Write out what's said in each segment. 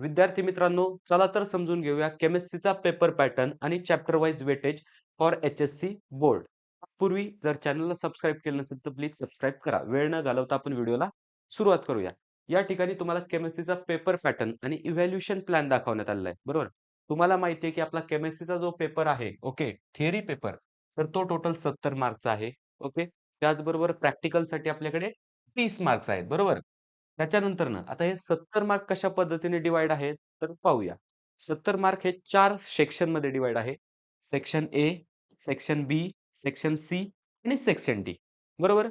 विद्यार्थी मित्रांनो, चला तर समजून घेऊया केमिस्ट्रीचा पेपर पॅटर्न आणि chapter wise weightage for HSC board. पूर्वी जर चॅनलला सबस्क्राईब केलं नसेल तर प्लीज सबस्क्राईब करा. वेळ न घालवता आपण व्हिडिओला सुरुवात करूया. या ठिकाणी तुम्हाला केमिस्ट्रीचा पेपर पॅटर्न आणि इव्हॅल्युएशन प्लॅन दाखवण्यात आलेला आहे. बरोबर. तुम्हाला माहिती आहे की आपला केमिस्ट्रीचा जो पेपर आहे, ओके, थिअरी पेपर, तर तो टोटल 70 मार्कचा आहे. ओके. त्याचबरोबर प्रॅक्टिकलसाठी आपल्याकडे 30 मार्क्स आहेत. बरोबर. त्याच्यानंतर ना आता हे 70 मार्क कशा पद्धतीने डिवाइड आहेत तर पाहूया. 70 मार्क हे 4 सेक्शन मध्ये डिवाइड आहे. Section A, section B, section C आणि सेक्शन डी. बरोबर.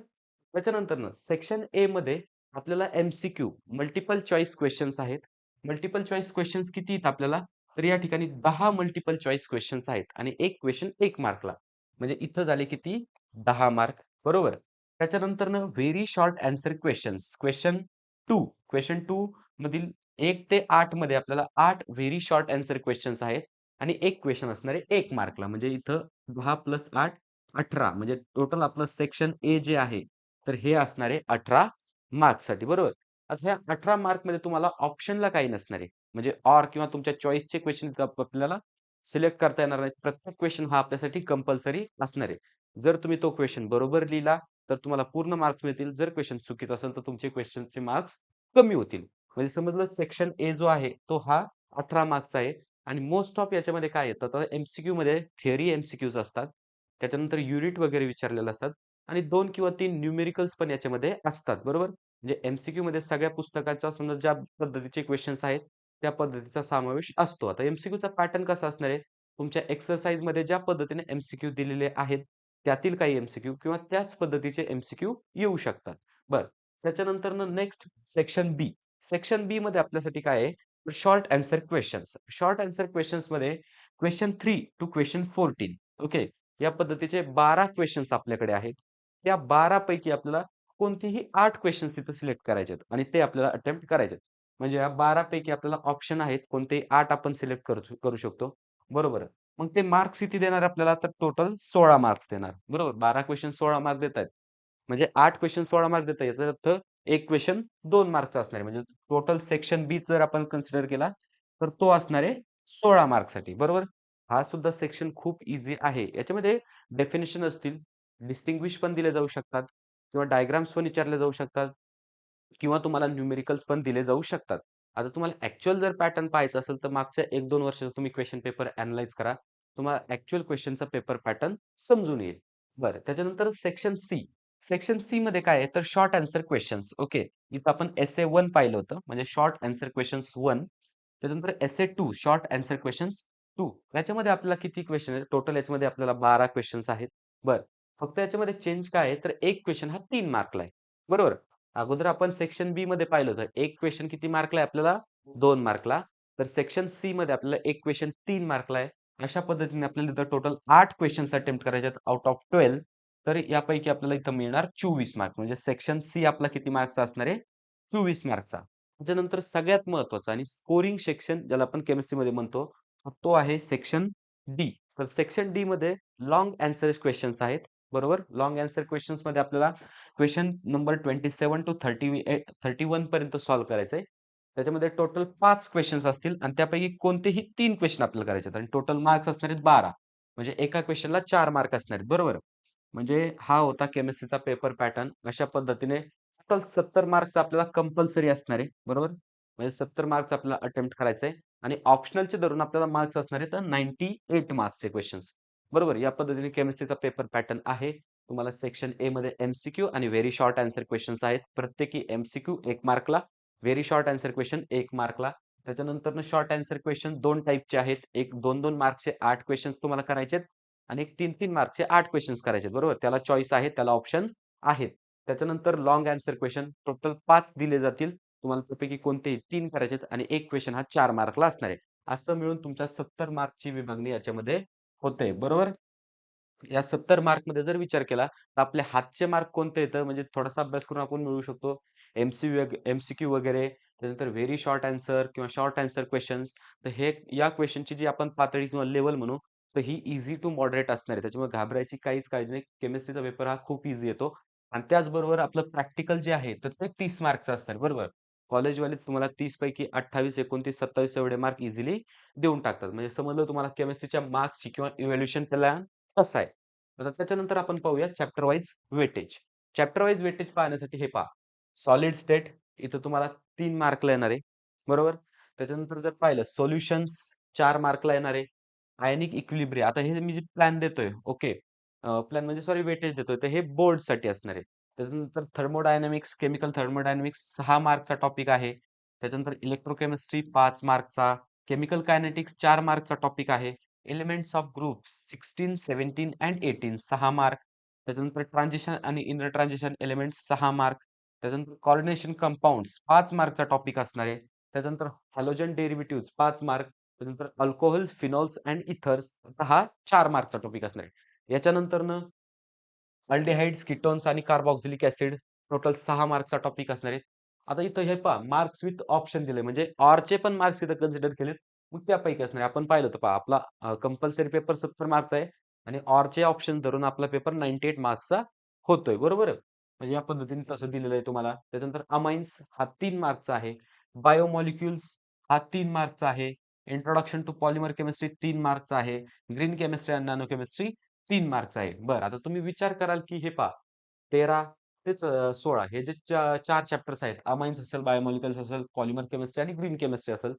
त्याच्यानंतर ना सेक्शन ए मध्ये आपल्याला एमसीक्यू मल्टिपल चॉईस क्वेश्चन्स आहेत. मल्टिपल चॉईस क्वेश्चन्स किती आहेत आपल्याला? तर या ठिकाणी 10 मल्टिपल चॉईस क्वेश्चन्स आहेत आणि एक क्वेश्चन 1 मार्कला. म्हणजे इथं झाले किती? 10 मार्क. बरोबर. त्याच्यानंतर ना very short answer questions. Question 2 मधील 1 ते 8 मध्ये आपल्याला 8 व्हेरी शॉर्ट आन्सर क्वेश्चन्स आहेत आणि एक क्वेश्चन असणार आहे 1 मार्कला. म्हणजे इथं 10 प्लस 8 18 म्हणजे टोटल आपलं सेक्शन ए जे आहे तर हे असणार आहे 18 मार्क्ससाठी. बरोबर. आता ह्या 18 मार्कमध्ये तुम्हाला ऑप्शनला काही नसणार आहे. म्हणजे ऑर किंवा तुमच्या चॉईसचे क्वेश्चन आपल्याला सिलेक्ट करता येणार नाही. प्रत्येक क्वेश्चन हा आपल्यासाठी कंपल्सरी असणार आहे. जर तुम्ही तो क्वेश्चन बरोबर लिहिला तर तुम्हाला पूर्ण मार्क्स मिळतील. जर क्वेश्चन चुकीचा असेल तर तुमचे क्वेश्चनचे मार्क्स कमी होतील. म्हणजे समजलं सेक्शन ए जो आहे तो हा 18 मार्क्सचा आहे आणि मोस्ट ऑफ याच्यामध्ये काय येतं तर एमसीक्यू मध्ये थिअरी एमसीक्यूज असतात. त्याच्यानंतर युनिट वगैरे विचारलेले असतात आणि 2 किंवा 3 न्यूमेरिकल्स पण याच्यामध्ये असतात. बरोबर. म्हणजे एमसीक्यू मध्ये सगळ्या पुस्तकाचा समजा ज्या पद्धतीचे क्वेश्चन्स आहेत त्या पद्धतीचा समावेश असतो. आता एमसीक्यूचा पॅटर्न कसा असणार आहे? तुमच्या एक्सरसाइज मध्ये ज्या पद्धतीने एमसीक्यू दिलेले आहेत त्यातील काही एमसीक्यू किंवा त्याच पद्धतीचे एमसीक्यू येऊ शकतात. बरं. त्याच्यानंतर नेक्स्ट सेक्शन बी. सेक्शन बी मध्ये आपल्यासाठी काय आहे? Short answer questions. Short answer questions मध्ये क्वेशन 3 टू क्वेशन 14. ओके. या पद्धतीचे 12 क्वेश्चन्स आपल्याकडे आहेत. त्या 12 पैकी आपल्याला कोणतेही 8 क्वेश्चन्स तिथे सिलेक्ट करायचे आहेत आणि ते आपल्याला अटेम्प्ट करायचे आहेत. म्हणजे या 12 पैकी आपल्याला ऑप्शन आहेत कोणते 8 आपण सिलेक्ट करू करू शकतो. बरोबर. मग ते मार्क्स किती देणार आपल्याला? तर टोटल 16 मार्क्स देणार. बरोबर. 12 क्वेशन 16 मार्क देतायत. म्हणजे 8 क्वेशन 16 मार्क देताय. याचा अर्थ एक क्वेशन 2 मार्कचा असणार आहे. म्हणजे टोटल सेक्शन बी जर आपण कन्सिडर केला, तर तो असणार आहे 16 मार्कसाठी. बरोबर. हा सुद्धा सेक्शन खूप ईझी आहे. याच्यामध्ये डेफिनिशन असतील, डिस्टिंग्विश पण दिले जाऊ शकतात किंवा डायग्राम्स पण विचारले जाऊ शकतात किंवा तुम्हाला न्यूमेरिकल्स पण दिले जाऊ शकतात. आता तुम्हाला ॲक्चुअल जर पॅटर्न पाहायचा असेल, तर मागच्या 1-2 वर्षाचा तुम्ही क्वेशन पेपर ॲनलाईज करा. तुम्हाला ॲक्चुअल क्वेशनचा पेपर पॅटर्न समजून येईल. बरं. त्याच्यानंतर सेक्शन सी. सेक्शन सी मध्ये काय आहे? तर शॉर्ट आन्सर क्वेशन्स. ओके. इथं आपण एसे 1 पाहिलं होतं. म्हणजे शॉर्ट आन्सर क्वेशन्स 1. त्याच्यानंतर एसे 2 शॉर्ट आन्सर क्वेशन्स 2. याच्यामध्ये आपल्याला किती क्वेशन आहेत? टोटल याच्यामध्ये आपल्याला 12 क्वेशन्स आहेत. बरं. फक्त याच्यामध्ये चेंज काय आहे? तर एक क्वेशन हा 3 मार्कला आहे. बरोबर. अगोदर आपण सेक्शन बी मध्ये पाहिलं होतं. एक क्वेशन किती मार्कला आहे आपल्याला? 2 मार्कला. तर सेक्शन सी मध्ये आपल्याला एक क्वेशन 3 मार्कला आहे. अशा पद्धतीने आपल्याला इथं टोटल 8 क्वेशन्स अटेम्प्ट करायचे आहेत आउट ऑफ 12. तर यापैकी आपल्याला इथं मिळणार 24 मार्क. म्हणजे सेक्शन सी आपला किती मार्कचा असणार आहे? 24 मार्कचा. त्याच्यानंतर सगळ्यात महत्त्वाचा आणि स्कोरिंग सेक्शन ज्याला आपण केमिस्ट्रीमध्ये म्हणतो, तो आहे सेक्शन डी. तर सेक्शन डी मध्ये लाँग आन्सर क्वेशन्स आहेत. बरोबर. लाँग आन्सर क्वेशन्समध्ये आपल्याला क्वेशन नंबर 27 टू 31 पर्यंत सॉल्व्ह करायचंय. त्याच्यामध्ये टोटल 5 क्वेशन्स असतील आणि त्यापैकी कोणतेही 3 क्वेशन आपल्याला करायचे आहेत आणि टोटल मार्क्स असणार आहेत 12. म्हणजे एका क्वेशनला 4 मार्क असणार आहेत. बरोबर. म्हणजे हा होता केमिस्ट्रीचा पेपर पॅटर्न. अशा पद्धतीने टोटल 70 मार्क्सचा आपल्याला कंपल्सरी असणार आहे. बरोबर. म्हणजे 70 मार्क्स आपल्याला अटेम्प्ट करायचंय आणि ऑप्शनलचे धरून आपल्याला मार्क्स असणार आहेत 98 मार्क्सचे क्वेशन्स. बरोबर. या पद्धतीने केमिस्ट्रीचा पेपर पॅटर्न आहे. तुम्हाला सेक्शन ए मध्ये एमसीक्यू आणि व्हेरी शॉर्ट आन्सर क्वेश्चन्स आहेत. प्रत्येकी एमसीक्यू 1 मार्कला, व्हेरी शॉर्ट आन्सर क्वेश्चन 1 मार्कला. त्याच्यानंतर शॉर्ट आन्सर क्वेश्चन 2 टाइपचे आहेत. एक 2-2 मार्क्सचे 8 क्वेश्चन्स तुम्हाला करायचे आहेत आणि एक 3-3 मार्क्सचे 8 क्वेश्चन्स करायचे आहेत. बरोबर. त्याला चॉईस आहे, त्याला ऑप्शन्स आहेत. त्याच्यानंतर लाँग आन्सर क्वेश्चन टोटल 5 दिले जातील. तुम्हाला त्यापैकी कोणतेही 3 करायचे आहेत आणि एक क्वेश्चन हा 4 मार्कला असणार आहे. असं मिळून तुमच्या 70 मार्कची विभागणी याच्यामध्ये होते. बरोबर. या 70 मार्कमध्ये जर विचार केला, तर आपले हातचे मार्क कोणते येतं? म्हणजे थोडासा अभ्यास करून आपण मिळवू शकतो. एमसीक्यू वगैरे, त्यानंतर व्हेरी शॉर्ट आन्सर किंवा शॉर्ट आन्सर क्वेशन्स. तर हे या क्वेशनची जी आपण पातळी किंवा लेव्हल म्हणू, तर ही ईझी टू मॉडरेट असणार आहे. त्याच्यामुळे घाबरायची काहीच काळजी नाही. केमिस्ट्रीचा पेपर हा खूप ईझी येतो आणि त्याचबरोबर आपलं प्रॅक्टिकल जे आहे, तर ते 30 मार्कचं असणार. बरोबर. कॉलेजवाले तुम्हाला 30 पैकी 28, 29, 27 एवढे मार्क इझिली देऊन टाकतात. म्हणजे समजलं तुम्हाला केमिस्ट्रीच्या मार्क्सची किंवा इव्हॅल्युएशन प्लॅन कसा आहे. आता त्याच्यानंतर आपण पाहूया chapter wise weightage. Chapter wise weightage पाहण्यासाठी हे पहा. सॉलिड स्टेट इथं तुम्हाला 3 मार्कला येणार आहे. बरोबर? त्याच्यानंतर जर पाहिलं सोल्युशन्स 4 मार्कला येणार आहे. आयनिक इक्विलिब्रियम आता हे मी जे प्लॅन देतोय, ओके. प्लॅन म्हणजे सॉरी वेटेज देतोय, तर हे बोर्डसाठी असणार आहे. त्याच्यानंतर थर्मोडायनामिक्स, केमिकल थर्मोडायनामिक्स 6 मार्कचा टॉपिक आहे. त्याच्यानंतर इलेक्ट्रोकेमिस्ट्री 5 मार्कचा, केमिकल कायनेटिक्स 4 मार्कचा टॉपिक आहे. Elements of group 16, 17 and 18 6 mark. त्याच्यानंतर ट्रान्झिशन आणि इनर ट्रान्झिशन एलिमेंट्स 6 मार्क. त्याच्यानंतर कोऑर्डिनेशन कंपाऊंड्स 5 मार्कचा टॉपिक असणार आहे. त्याच्यानंतर हॅलोजन डेरिव्हेटिव्हज 5 मार्क. त्यानंतर अल्कोहोल, फिनॉल्स अँड इथर्स हा 4 मार्कचा टॉपिक असणार आहे. याच्यानंतर अल्डिहाइड्स, कीटोन्स आणि कार्बोक्सिलिक ॲसिड टोटल 6 मार्कचा टॉपिक असणार आहे. आता इथं हे पहा मार्क्स विथ ऑप्शन दिले म्हणजे ऑरचे पण मार्क्स इथं कन्सिडर केलेत. मग त्यापैकी असणार आहे. आपण पाहिलं होतं पहा आपला कंपल्सरी पेपर 70 मार्क्सचा आहे आणि ऑरचे ऑप्शन धरून आपला पेपर 98 मार्क्सचा होतोय. बरोबर आहे? म्हणजे या पद्धतीने तसं दिलेलं आहे तुम्हाला. त्याच्यानंतर अमाइन्स हा 3 मार्कचा आहे. बायोमॉलिक्युल्स हा 3 मार्कचा आहे. इंट्रोडक्शन टू पॉलिमर केमिस्ट्री 3 मार्कचा आहे. ग्रीन केमिस्ट्री आणि नॅनो केमिस्ट्री 3 मार्कचा आहे. बरं आता तुम्ही विचार कराल की हे पहा 13 तेच 16 हे जे 4 चॅप्टर्स आहेत. अमाइन्स असेल, बायोमॉलिक्युल्स असेल, पॉलिमर केमिस्ट्री आणि ग्रीन केमिस्ट्री असेल.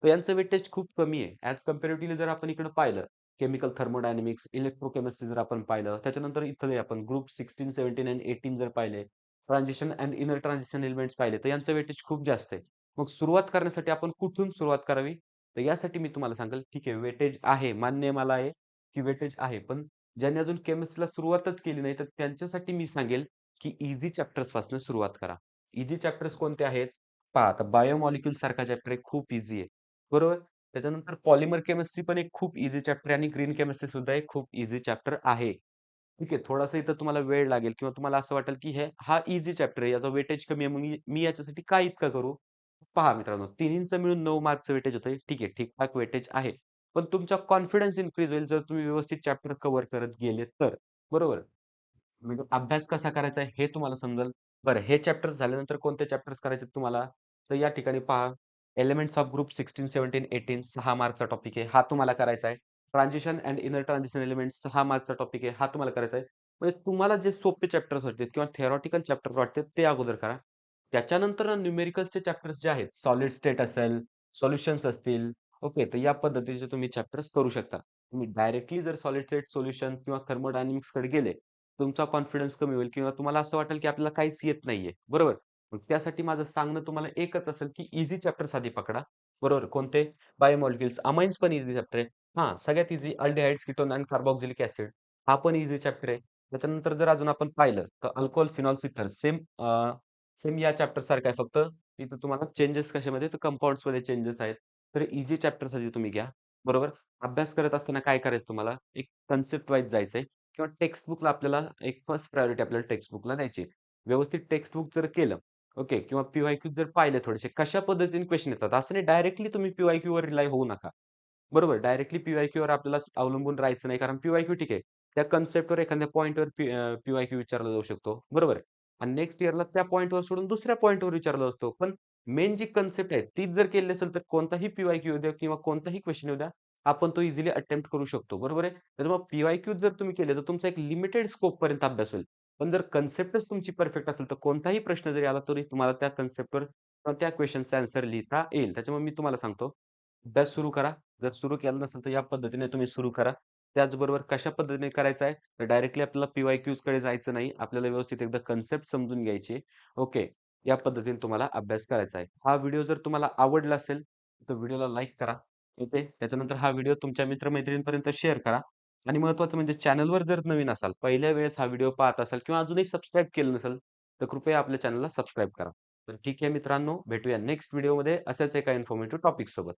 तर यांचं वेटेज खूप कमी आहे. ॲज कंपॅरेटिव्हली जर आपण इकडे पाहिलं, केमिकल थर्मोडायनामिक्स, इलेक्ट्रोकेमिस्ट्री जर आपण पाहिलं, त्याच्यानंतर इथले आपण ग्रुप 16, 17 आणि 18 जर पाहिले, transition and inner transition elements पाहिले, तर यांचं वेटेज खूप जास्त आहे. मग सुरुवात करण्यासाठी आपण कुठून सुरुवात करावी? तर यासाठी मी तुम्हाला सांगेल, ठीक आहे वेटेज आहे, मान्य मला आहे, की वेटेज आहे. पण ज्यांनी अजून केमिस्ट्रीला सुरुवातच केली नाही, तर त्यांच्यासाठी मी सांगेल, की ईझी चॅप्टर्सपासून सुरुवात करा. ईझी चॅप्टर्स कोणते आहेत? पहा आता बायोमॉलिक्यूल सारखा चॅप्टर आहे, खूप ईझी आहे. बरोबर? त्याच्यानंतर पॉलिमर केमिस्ट्री पण एक खूप ईझी चॅप्टर आहे आणि ग्रीन केमिस्ट्री सुद्धा एक खूप ईझी चॅप्टर आहे. ठीक आहे. थोडासा इथं तुम्हाला वेळ लागेल किंवा तुम्हाला असं वाटेल, की हा ईझी चॅप्टर आहे, याचा वेटेज कमी आहे, मग मी याच्यासाठी काय इतकं करू? पहा मित्रांनो, तिन्हींचं मिळून 9 मार्क्सचं वेटेज होतंय. ठीक आहे, ठीक वेटेज आहे. पण तुमचा कॉन्फिडन्स इन्क्रीज होईल जर तुम्ही व्यवस्थित चॅप्टर कव्हर करत गेले तर. बरोबर? म्हणजे अभ्यास कसा करायचा आहे हे तुम्हाला समजेल. बरं हे चॅप्टर्स झाल्यानंतर कोणते चॅप्टर्स करायचे तुम्हाला? तर या ठिकाणी पहा एलिमेंट्स ऑफ ग्रुप 16, 17, 18 6 मार्कचा टॉपिक आहे. हा तुम्हाला करायचा आहे. Transition and inner transition elements 6 मार्कचा टॉपिक आहे. हा तुम्हाला करायचा आहे. म्हणजे तुम्हाला जे सोपे चॅप्टर्स वाटतात किंवा थिअरॉटिकल चॅप्टर्स वाटतात ते अगोदर करा. त्याच्यानंतर न्यूमेरिकल्सचे चॅप्टर्स जे आहेत, सॉलिड स्टेट असेल, सोल्युशन्स असतील, ओके. तर या पद्धतीचे तुम्ही चॅप्टर्स करू शकता. तुम्ही डायरेक्टली जर सॉलिड स्टेट सोल्युशन किंवा थर्मोडायनामिक्सकडे गेले, तुमचा कॉन्फिडन्स कमी होईल किंवा तुम्हाला असं वाटेल की आपल्याला काहीच येत नाहीये. बरोबर? मग त्यासाठी माझं सांगणं तुम्हाला एकच असेल की ईझी चॅप्टर्स आधी पकडा. बरोबर? कोणते? बायोमॉलिक्युल्स, अमाईन्स पण ईझी चॅप्टर आहे. हां, सगळ्यात ईझी अल्डिहाइड्स, कीटोन आणि कार्बोक्सिलिक ॲसिड हा पण ईझी चॅप्टर आहे. त्याच्यानंतर जर अजून आपण पाहिलं तर अल्कोहल, फिनॉल्स, इथर्स सेम या चॅप्टर सारखं आहे फक्त तिथं तुम्हाला चेंजेस कशामध्ये तर कंपाउंड्समध्ये चेंजेस आहेत. तर ईझी चॅप्टर्स आधी तुम्ही घ्या. बरोबर? अभ्यास करत असताना काय करायचं तुम्हाला? एक कन्सेप्ट वाईज जायचंय किंवा टेक्स्ट बुकला आपल्याला एक फर्स्ट प्रायोरिटी आपल्याला टेक्स्ट बुकला द्यायची. व्यवस्थित टेक्स्ट बुक जर केलं, ओके किंवा पी-वाय-क्यू जर पाहिले थोडेसे कशा पद्धतीने क्वेश्चन येतात. असं नाही डायरेक्टली तुम्ही पी-वाय-क्यूवर रिलाय होऊ नका. बरोबर. डायरेक्टली पी-वाय-क्यूवर आपल्याला अवलंबून राहायचं नाही. कारण पी-वाय-क्यू ठीक आहे. त्या कन्सेप्टवर एखाद्या पॉइंटवर पी-वाय-क्यू विचारला जाऊ शकतो. बरोबर आहे. आणि नेक्स्ट इयरला त्या पॉइंटवर सोडून दुसऱ्या पॉइंटवर विचारला जातो. पण मेन जी कन्सेप्ट आहे तीच जर केली असेल तर कोणताही पी-वाय-क्यू येऊ द्या किंवा कोणताही क्वेश्चन येऊ द्या, आपण तो इझिली अटेम्प्ट करू शकतो. बरोबर आहे. त्याच्यामुळे पी-वाय-क्यू जर तुम्ही केले तर तुमचा एक लिमिटेड स्कोपपर्यंत अभ्यास होईल. पण जर कन्सेप्टच तुमची परफेक्ट असेल तर कोणताही प्रश्न जरी आला तरी तुम्हाला त्या कन्सेप्टवर किंवा त्या क्वेशनचा आन्सर लिहिता येईल. त्याच्यामुळे मी तुम्हाला सांगतो, अभ्यास सुरू करा. जर सुरू केला नसेल तर या पद्धतीने तुम्ही सुरू करा. त्याचबरोबर कशा पद्धतीने करायचं आहे, तर डायरेक्टली आपल्याला पी-वाय-क्यूजकडे जायचं नाही. आपल्याला व्यवस्थित एकदा कन्सेप्ट समजून घ्यायची आहे. ओके. या पद्धतीने तुम्हाला अभ्यास करायचा आहे. हा व्हिडिओ जर तुम्हाला आवडला असेल, तर व्हिडिओला लाईक करा. ओके. त्याच्यानंतर हा व्हिडिओ तुमच्या मित्र शेअर करा. आणि महत्त्वाचं म्हणजे चॅनलवर जर नवीन असाल, पहिल्या वेळेस हा व्हिडिओ पाहत असाल किंवा अजूनही सबस्क्राईब केलं नसेल, तर कृपया आपल्या चॅनलला सबस्क्राईब करा. तर ठीक आहे मित्रांनो, भेटूया नेक्स्ट व्हिडिओमध्ये अशाच एका इन्फॉर्मेटिव्ह टॉपिकसोबत.